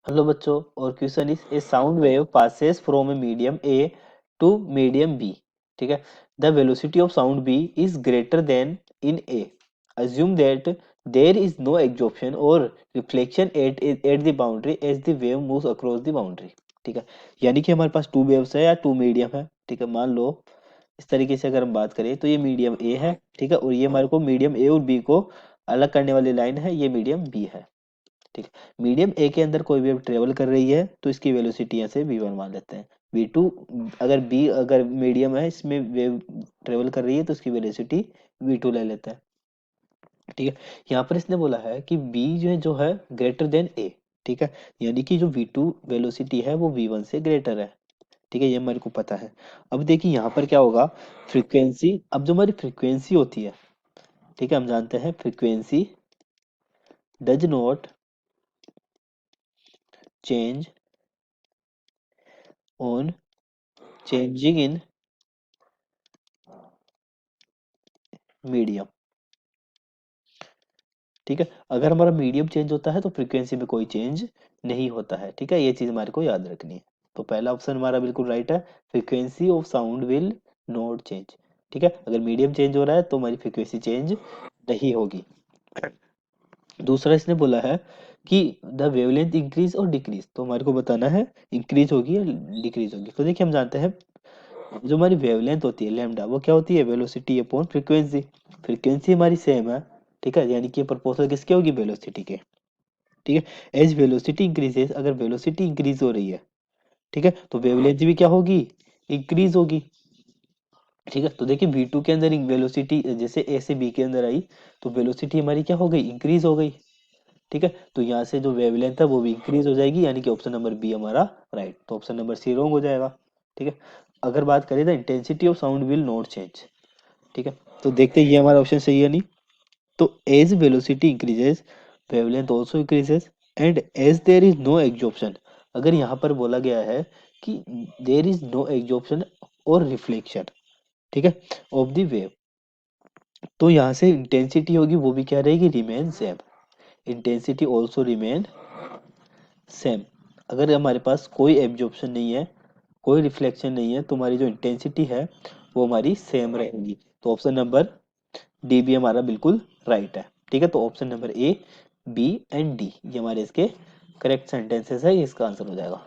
Hello बच्चों, और question is a sound wave passes from a medium A to medium B. ठीक है। The velocity of sound B is greater than in A. assume that there is no absorption or reflection at the boundary as the wave moves across the boundary। ठीक है। यानी कि हमारे पास two waves है या to medium है। ठीक है, मान लो इस तरीके से अगर हम बात करें तो ये मीडियम ए है। ठीक है, और ये हमारे को मीडियम ए और बी को अलग करने वाली लाइन है, ये मीडियम बी है। ठीक है। मीडियम ए के अंदर कोई वेव ट्रेवल कर रही है तो इसकी वेलोसिटी यहाँ से v1 मान लेते हैं। v2, अगर मीडियम है, इसमें वेव ट्रेवल कर रही है तो इसकी वेलोसिटी v2 ले लेते हैं। ठीक है। यहाँ पर इसने बोला है कि b जो है ग्रेटर देन a। ठीक है, यानी कि जो v2 वेलोसिटी है वो v1 से ग्रेटर है। ठीक है, ये हमारे को पता है। अब देखिए यहाँ पर क्या होगा, फ्रीक्वेंसी, अब जो हमारी फ्रीक्वेंसी होती है, ठीक है, हम जानते हैं frequency does not change on changing in medium. ठीक है, अगर हमारा मीडियम चेंज होता है तो फ्रीक्वेंसी में कोई चेंज नहीं होता है। ठीक है, ये चीज हमारे को याद रखनी है। तो पहला ऑप्शन हमारा बिल्कुल राइट है, frequency of sound will not change. ठीक है, अगर मीडियम चेंज हो रहा है तो हमारी फ्रीक्वेंसी चेंज नहीं होगी। दूसरा इसने बोला है कि द वेवलेंथ इंक्रीज और डिक्रीज, तो हमारे को बताना है इंक्रीज होगी या डिक्रीज होगी। तो देखिए हम जानते हैं जो हमारी वेवलेंथ होती है लैम्डा, वो क्या होती है, वेलोसिटी अपॉन फ्रीक्वेंसी। फ्रीक्वेंसी हमारी सेम है। ठीक है, यानी कि प्रोपोर्शनल किसके होगी, वेलोसिटी के। ठीक है, एज वेलोसिटी इंक्रीजेस, अगर वेलोसिटी इंक्रीज हो रही है, ठीक है, तो वेवलेंथ भी क्या होगी, इंक्रीज होगी। ठीक है, तो देखिए V2 के अंदर वेलोसिटी जैसे ए से बी के अंदर आई तो वेलोसिटी हमारी क्या हो गई, इंक्रीज हो गई। ठीक है, तो यहाँ से जो वेवलेंथ है वो भी इंक्रीज हो जाएगी, यानी कि ऑप्शन नंबर बी हमारा राइट। तो ऑप्शन नंबर सी रॉन्ग हो जाएगा। ठीक है। अगर बात करें the intensity of sound will not change. ठीक है, तो देखते हैं ये हमारा ऑप्शन सही है नहीं। तो as velocity increases wavelength also increases and as there is no absorption. अगर यहाँ पर बोला गया है कि देयर इज नो एग्जॉर्प्शन और रिफ्लेक्शन, ठीक है, ऑफ द वेव, तो यहाँ से इंटेंसिटी होगी वो भी क्या रहेगी, remain same. Intensity also remain same. अगर हमारे पास कोई एब्जॉर्प्शन नहीं है, कोई रिफ्लेक्शन नहीं है, तो हमारी जो इंटेंसिटी है वो हमारी सेम रहेगी। तो ऑप्शन नंबर डी भी हमारा बिल्कुल राइट है। ठीक है, तो option number A, B and D ये हमारे इसके करेक्ट सेंटेंसेस है, ये इसका आंसर हो जाएगा।